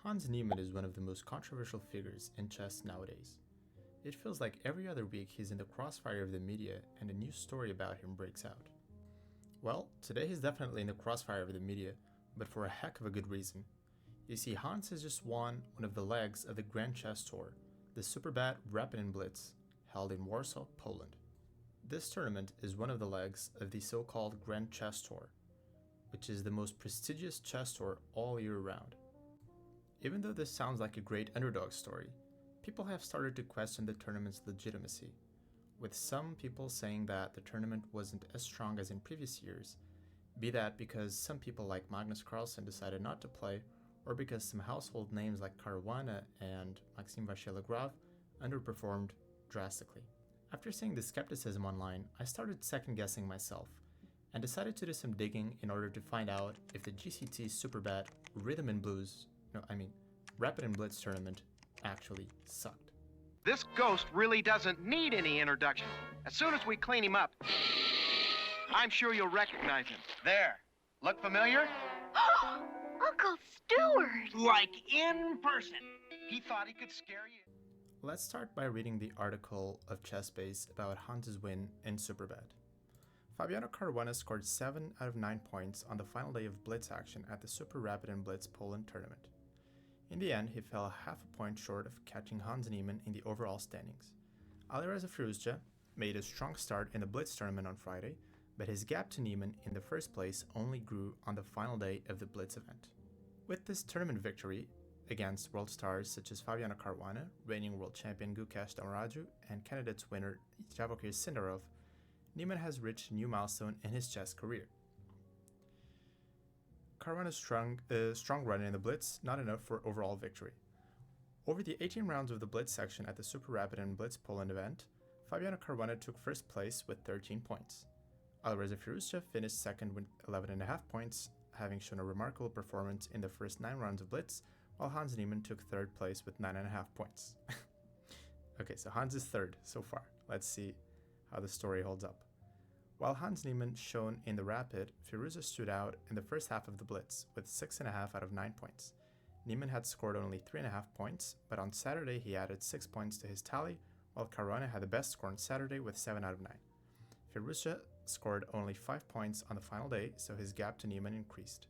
Hans Niemann is one of the most controversial figures in chess nowadays. It feels like every other week he's in the crossfire of the media and a new story about him breaks out. Well, today he's definitely in the crossfire of the media, but for a heck of a good reason. You see, Hans has just won one of the legs of the Grand Chess Tour, the Superbat Rapid and Blitz, held in Warsaw, Poland. This tournament is one of the legs of the so-called Grand Chess Tour, which is the most prestigious chess tour all year round. Even though this sounds like a great underdog story, people have started to question the tournament's legitimacy, with some people saying that the tournament wasn't as strong as in previous years, be that because some people like Magnus Carlsen decided not to play, or because some household names like Caruana and Maxime Vachier-Lagrave underperformed drastically. After seeing the skepticism online, I started second-guessing myself, and decided to do some digging in order to find out if the GCT Superbat Rapid and Blitz tournament actually sucked. This ghost really doesn't need any introduction. As soon as we clean him up, I'm sure you'll recognize him. There. Look familiar? Uncle Stewart! Like in person. He thought he could scare you. Let's start by reading the article of Chessbase about Hans's win in Superbat. Fabiano Caruana scored 7 out of 9 points on the final day of Blitz action at the Super Rapid and Blitz Poland tournament. In the end, he fell half a point short of catching Hans Niemann in the overall standings. Alireza Firouzja made a strong start in the Blitz tournament on Friday, but his gap to Niemann in the first place only grew on the final day of the Blitz event. With this tournament victory against world stars such as Fabiano Caruana, reigning world champion Gukesh Damraju, and candidates winner Javokir Sindarov, Niemann has reached a new milestone in his chess career. Caruana's strong run in the Blitz, not enough for overall victory. Over the 18 rounds of the Blitz section at the Super Rapid and Blitz Poland event, Fabiano Caruana took first place with 13 points. Alireza Firouzja finished second with 11.5 points, having shown a remarkable performance in the first 9 rounds of Blitz, while Hans Niemann took third place with 9.5 points. Okay, so Hans is third so far. Let's see how the story holds up. While Hans Niemann shone in the Rapid, Firouzja stood out in the first half of the Blitz with 6.5 out of 9 points. Niemann had scored only 3.5 points, but on Saturday he added 6 points to his tally, while Caruana had the best score on Saturday with 7 out of 9. Firouzja scored only 5 points on the final day, so his gap to Niemann increased.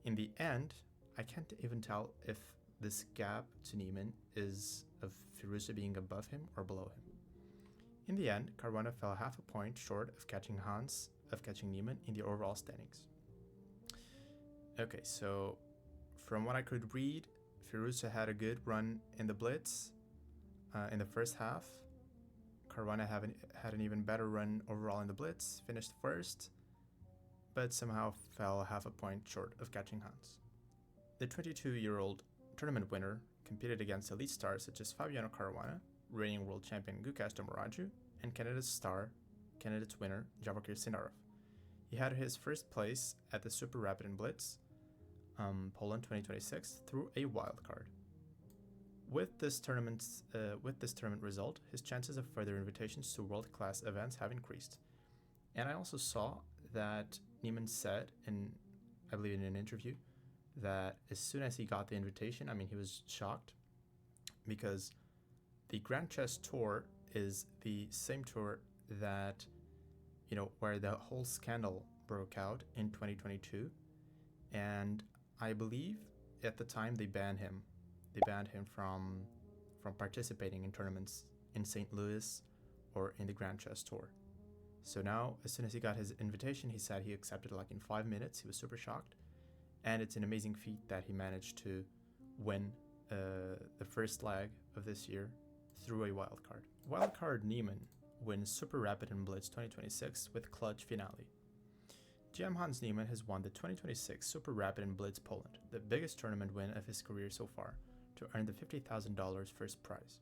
In the end, I can't even tell if this gap to Niemann is of Firouzja being above him or below him. In the end, Caruana fell half a point short of catching Niemann in the overall standings. Okay, so from what I could read, Firouzja had a good run in the Blitz in the first half. Caruana had an even better run overall in the Blitz, finished first, but somehow fell half a point short of catching Hans. The 22-year-old tournament winner competed against elite stars such as Fabiano Caruana, reigning world champion Gukesh Damraju, and candidates winner Javokir Sindarov. He had his first place at the Super Rapid and Blitz Poland 2026 through a wildcard. With this tournament result, his chances of further invitations to world-class events have increased. And I also saw that Niemann said, I believe in an interview, that as soon as he got the invitation, he was shocked because the Grand Chess Tour is the same tour that, where the whole scandal broke out in 2022. And I believe at the time they banned him. They banned him from participating in tournaments in St. Louis or in the Grand Chess Tour. So now, as soon as he got his invitation, he said he accepted it in 5 minutes. He was super shocked. And it's an amazing feat that he managed to win the first leg of this year through a wildcard. Wildcard Niemann wins Super Rapid and Blitz 2026 with clutch finale. GM Hans Niemann has won the 2026 Super Rapid and Blitz Poland, the biggest tournament win of his career so far, to earn the $50,000 first prize.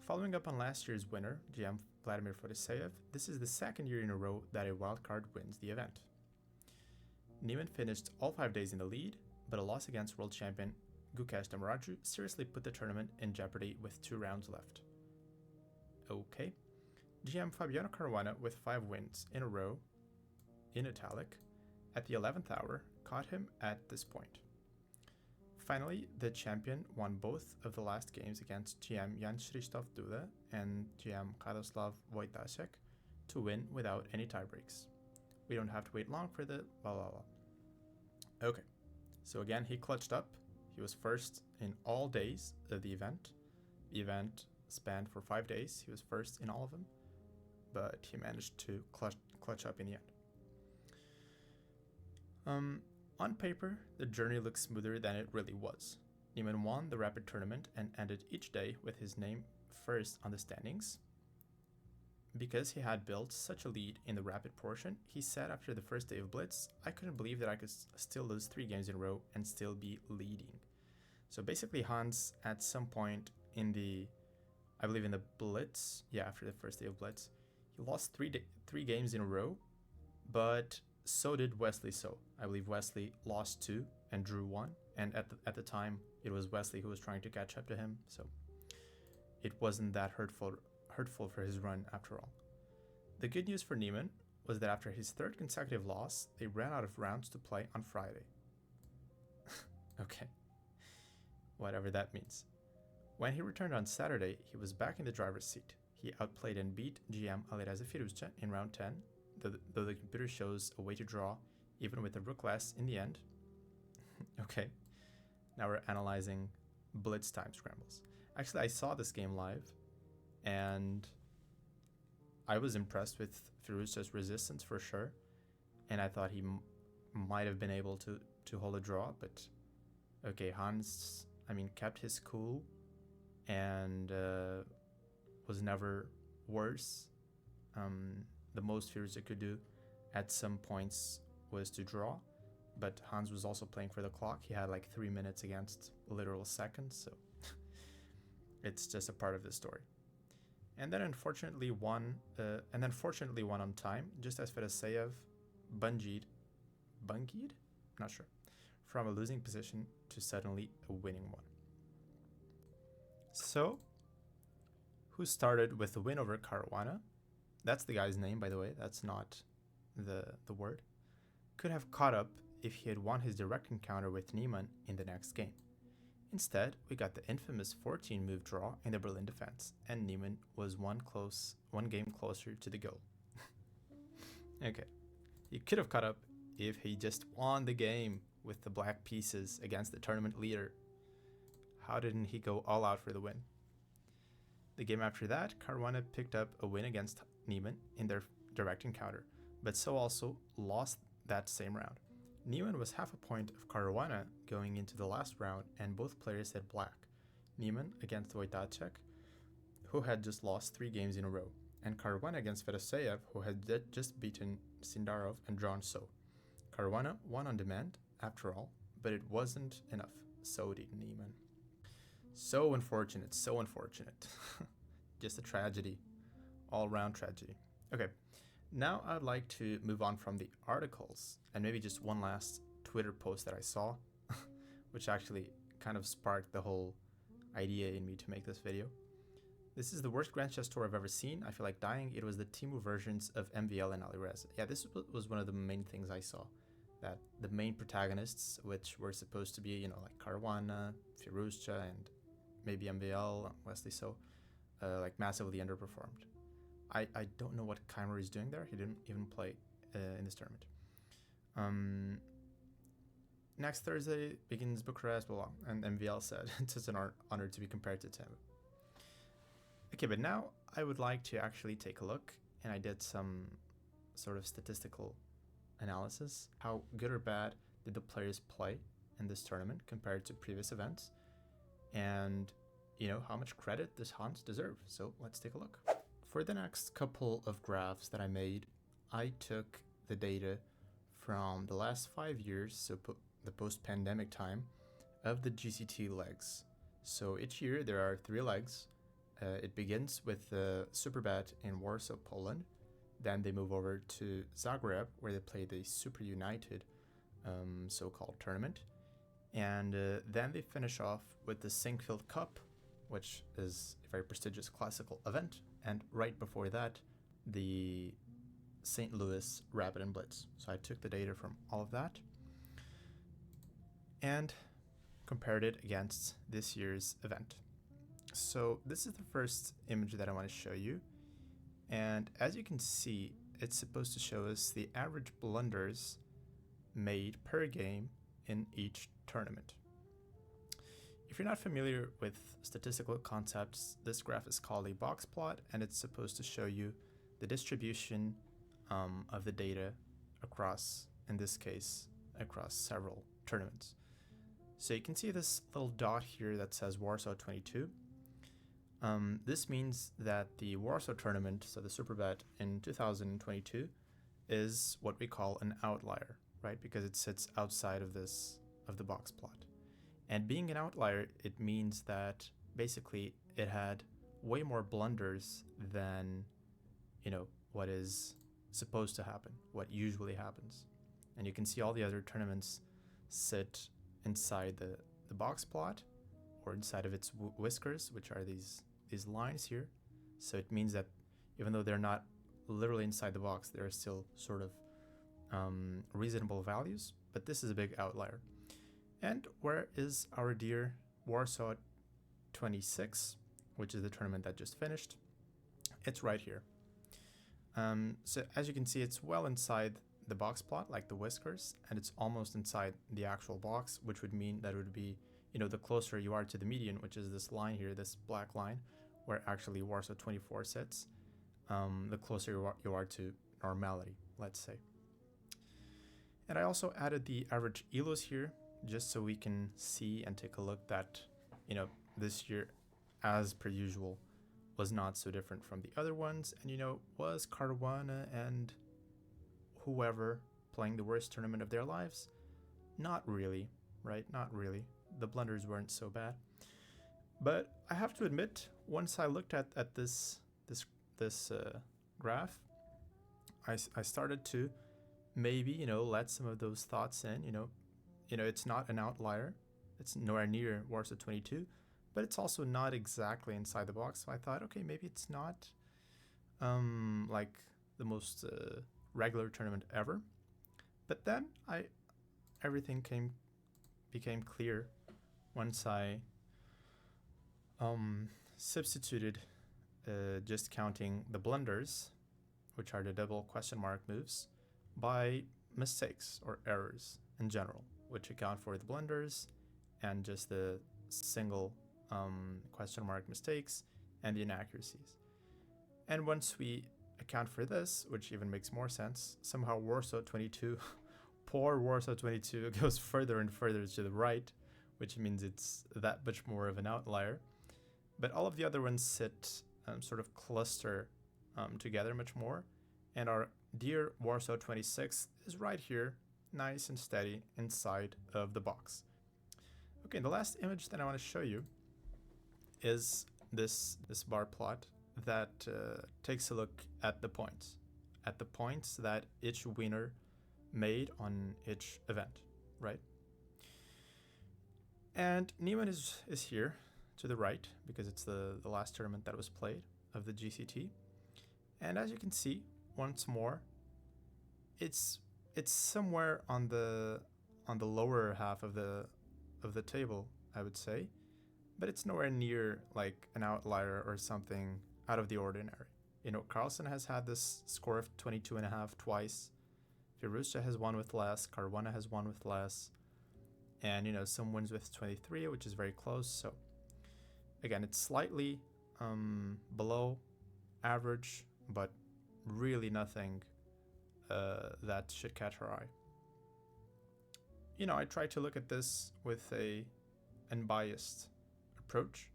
Following up on last year's winner, GM Vladimir Fotiseyev, this is the second year in a row that a wildcard wins the event. Niemann finished all 5 days in the lead, but a loss against world champion Gukesh Damraju seriously put the tournament in jeopardy with 2 rounds left. Okay. GM Fabiano Caruana, with 5 wins in a row, in italic, at the 11th hour, caught him at this point. Finally, the champion won both of the last games against GM Jan Krzysztof Duda and GM Radoslav Wojtaszek to win without any tiebreaks. We don't have to wait long for the blah blah blah. Okay, so again he clutched up. He was first in all days of the event. The event spanned for 5 days. He was first in all of them, but he managed to clutch up in the end. On paper, the journey looks smoother than it really was. Niemann won the rapid tournament and ended each day with his name first on the standings. Because he had built such a lead in the rapid portion, he said after the first day of Blitz, "I couldn't believe that I could still lose 3 games in a row and still be leading." So basically Hans, at some point in the, I believe in the Blitz, after the first day of Blitz, he lost 3 games in a row, but so did Wesley. So I believe Wesley lost 2 and drew 1, and at the time it was Wesley who was trying to catch up to him, so it wasn't that hurtful for his run after all. The good news for Niemann was that after his 3rd consecutive loss, they ran out of rounds to play on Friday. Okay, whatever that means. When he returned on Saturday, he was back in the driver's seat. He outplayed and beat GM Alireza Firuza in round 10, though the computer shows a way to draw, even with a rook less in the end. Okay, now we're analyzing Blitz time scrambles. Actually, I saw this game live, and I was impressed with Firuza's resistance for sure, and I thought he might have been able to hold a draw, but okay, Hans, kept his cool and was never worse. The most Firuza could do at some points was to draw, but Hans was also playing for the clock. He had like 3 minutes against literal seconds, so it's just a part of the story. And then fortunately won on time, just as Fedoseev bungeed, not sure, from a losing position to suddenly a winning one. So, who started with the win over Caruana? That's the guy's name, by the way. That's not the word. Could have caught up if he had won his direct encounter with Niemann in the next game. Instead, we got the infamous 14-move draw in the Berlin defense, and Niemann was one game closer to the goal. Okay, he could have caught up if he just won the game with the black pieces against the tournament leader. How didn't he go all out for the win? The game after that, Caruana picked up a win against Niemann in their direct encounter, but so also lost that same round. Niemann was half a point of Caruana going into the last round, and both players had black. Niemann against Wojtaszek, who had just lost 3 games in a row, and Caruana against Fedoseev, who had just beaten Sindarov and drawn So. Caruana won on demand, after all, but it wasn't enough. So did Niemann. So unfortunate. Just a tragedy. All-round tragedy. Okay, now I'd like to move on from the articles, and maybe just one last Twitter post that I saw, which actually kind of sparked the whole idea in me to make this video. This is the worst Grand Chess tour I've ever seen. I feel like dying. It was the Temu versions of MVL and Alireza. Yeah, this was one of the main things I saw. That the main protagonists, which were supposed to be, like Caruana, Firuza, and maybe MVL, Wesley So, like massively underperformed. I don't know what Keimer is doing there. He didn't even play in this tournament. Next Thursday begins Bucharest, blah, blah, and MVL said it's an honor to be compared to Temu. Okay, but now I would like to actually take a look, and I did some sort of statistical analysis. How good or bad did the players play in this tournament compared to previous events? And, how much credit does Hans deserve? So let's take a look. For the next couple of graphs that I made, I took the data from the last 5 years, so the post-pandemic time, of the GCT legs. So each year there are 3 legs. It begins with the Superbet in Warsaw, Poland. Then they move over to Zagreb, where they play the Super United so-called tournament. And then they finish off with the Sinkfield Cup, which is a very prestigious classical event. And right before that, the St. Louis Rapid and Blitz. So I took the data from all of that. And compared it against this year's event. So this is the first image that I want to show you. And as you can see, it's supposed to show us the average blunders made per game in each tournament. If you're not familiar with statistical concepts, this graph is called a box plot, and it's supposed to show you the distribution of the data across, in this case, across several tournaments. So you can see this little dot here that says Warsaw 22. This means that the Warsaw tournament, so the Superbet in 2022, is what we call an outlier, right? Because it sits outside of the box plot. And being an outlier, it means that basically it had way more blunders than, what is supposed to happen, what usually happens. And you can see all the other tournaments sit inside the box plot, or inside of its whiskers, which are these lines here. So it means that even though they're not literally inside the box, they're still sort of reasonable values, but this is a big outlier. And where is our dear Warsaw 26, which is the tournament that just finished? It's right here. So as you can see, it's well inside the box plot, like the whiskers, and it's almost inside the actual box, which would mean that it would be, the closer you are to the median, which is this line here, this black line, where actually Warsaw 24 sits, the closer you are to normality, let's say. And I also added the average ELOs here, just so we can see and take a look that, this year, as per usual, was not so different from the other ones. And, was Caruana and whoever playing the worst tournament of their lives? Not really, right? Not really. The blunders weren't so bad. But I have to admit, once I looked at this graph, I started to maybe, let some of those thoughts in, it's not an outlier. It's nowhere near Warsaw 22, but it's also not exactly inside the box. So I thought, okay, maybe it's not like the most regular tournament ever. But then everything became clear once I substituted just counting the blunders, which are the double question mark moves, by mistakes or errors in general, which account for the blunders and just the single question mark mistakes and the inaccuracies. And once we account for this, which even makes more sense, somehow Warsaw 22, poor Warsaw 22, goes further and further to the right, which means it's that much more of an outlier. But all of the other ones sit sort of cluster together much more. And our dear Warsaw 26 is right here, nice and steady inside of the box. Okay, the last image that I want to show you is this bar plot that takes a look at the points that each winner made on each event, right? And Neiman is here to the right because it's the last tournament that was played of the GCT. And as you can see, once more, it's somewhere on the lower half of the table, I would say, but it's nowhere near like an outlier or something out of the ordinary. Carlsen has had this score of 22.5 twice. Firuzja has won with less. Caruana has won with less. And, some wins with 23, which is very close. So, again, it's slightly below average, but really nothing that should catch our eye. I try to look at this with a unbiased approach,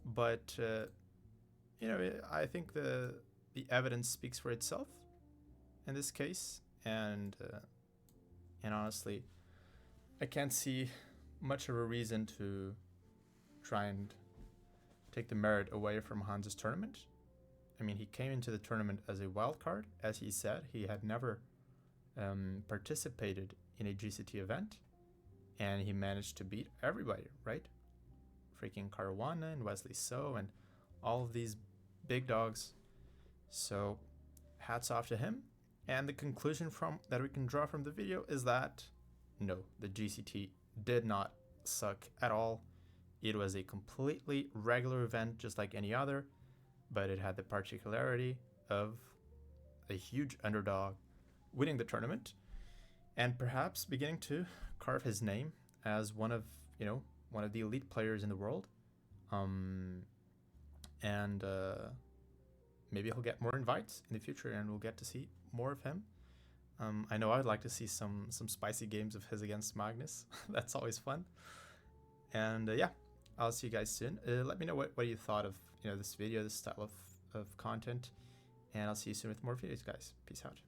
but I think the evidence speaks for itself in this case, and honestly, I can't see much of a reason to try and take the merit away from Hans's tournament. I mean, he came into the tournament as a wild card. As he said, he had never participated in a GCT event, and he managed to beat everybody, right? Freaking Caruana and Wesley So and all of these big dogs. So hats off to him. And the conclusion that we can draw from the video is that no, the GCT did not suck at all. It was a completely regular event, just like any other, but it had the particularity of a huge underdog winning the tournament and perhaps beginning to carve his name as one of the elite players in the world. And maybe he'll get more invites in the future, and we'll get to see more of him. I know I'd like to see some spicy games of his against Magnus. That's always fun. And yeah, I'll see you guys soon. Let me know what you thought of this video, this style of content, and I'll see you soon with more videos, guys. Peace out.